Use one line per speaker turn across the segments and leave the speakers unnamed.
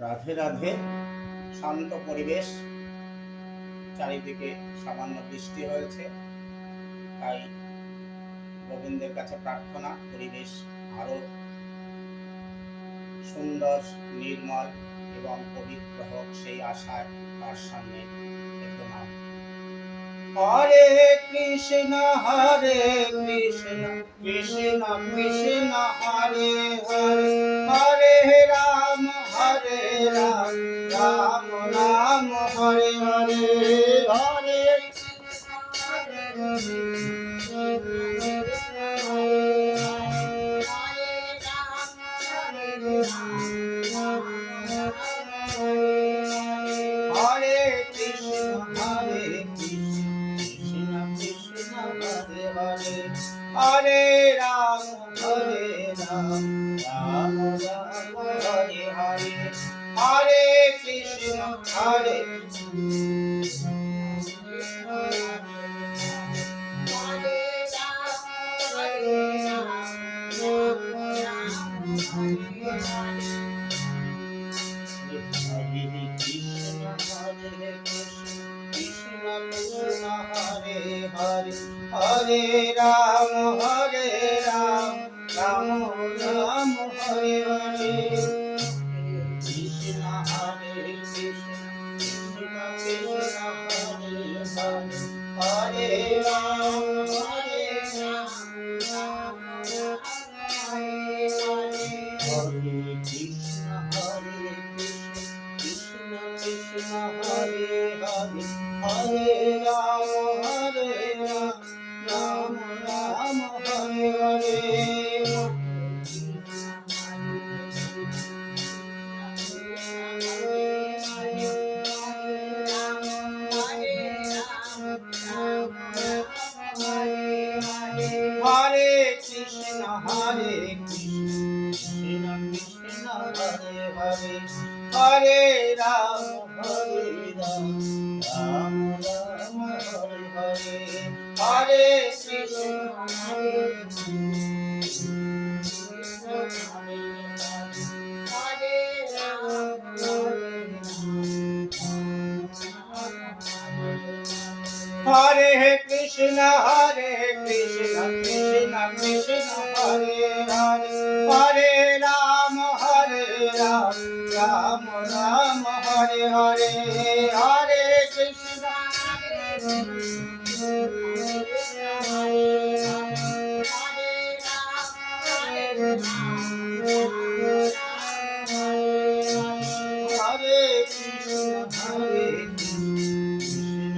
রাধে রাধে। শান্ত পরিবেশ, চারিদিকে সামান্য বৃষ্টি হয়েছে, তাই গোবিন্দের কাছে প্রার্থনা পরিবেশ আরো সুন্দর, নির্মল এবং পবিত্র হোক, সেই আশায় তার সামনে একটু নাম। হরে কৃষ্ণ হরে কৃষ্ণ কৃষ্ণ কৃষ্ণ হরে হরে, হরে রাম রাম রাম হরে হরে, হরে হরে কৃষ্ণ কৃষ্ণ কৃষ্ণ হরে হরে, হরে রাম রাম রাম হরে হরে, হরে কৃষ্ণ হরে हरे राम राम राम हरे हरे, कृष्ण हरे कृष्ण कृष्ण कृष्ण हरे हरे, हरे राम राम हरे हरे, हरे कृष्ण कृष्ण कृष्ण हरे हरे, हरे राम राम राम हरे हरे, हरे कृष्ण कृष्ण कृष्ण हरे हरे, हरे राम राम राम हरे हरे, हरे कृष्ण हरे कृष्ण कृष्ण कृष्ण हरे हरे, हरे राम राम राम हरे हरे, हरे कृष्ण हरे राम राम राम हरे हरे, हरे कृष्ण हरे राम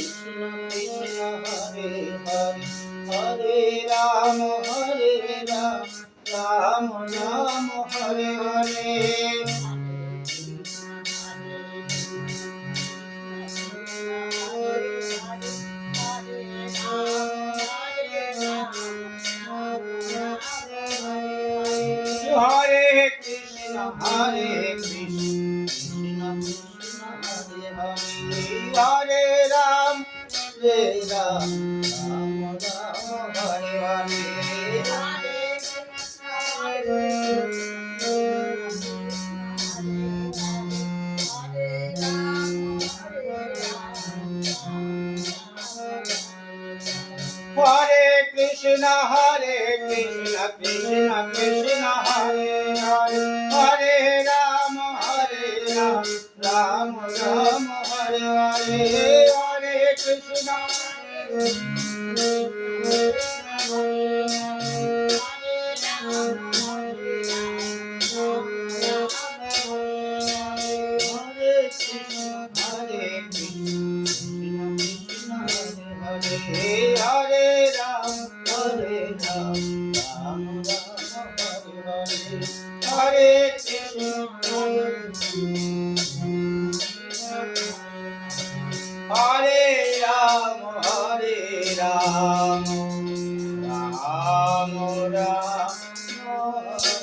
कृष्ण कृष्ण हरे हरे, हरे राम राम राम हरे हरे, हरे कृष्ण कृष्ण कृष्ण हरे हरे, हरे राम राम राम हरे हरे, हरे कृष्ण कृष्ण कृष्ण हरे हरे, हरे राम राम राम हरे हरे, हरे कृष्ण हरे राम राम राम हरे हरे, हरे कृष्ण हरे राम राम राम राम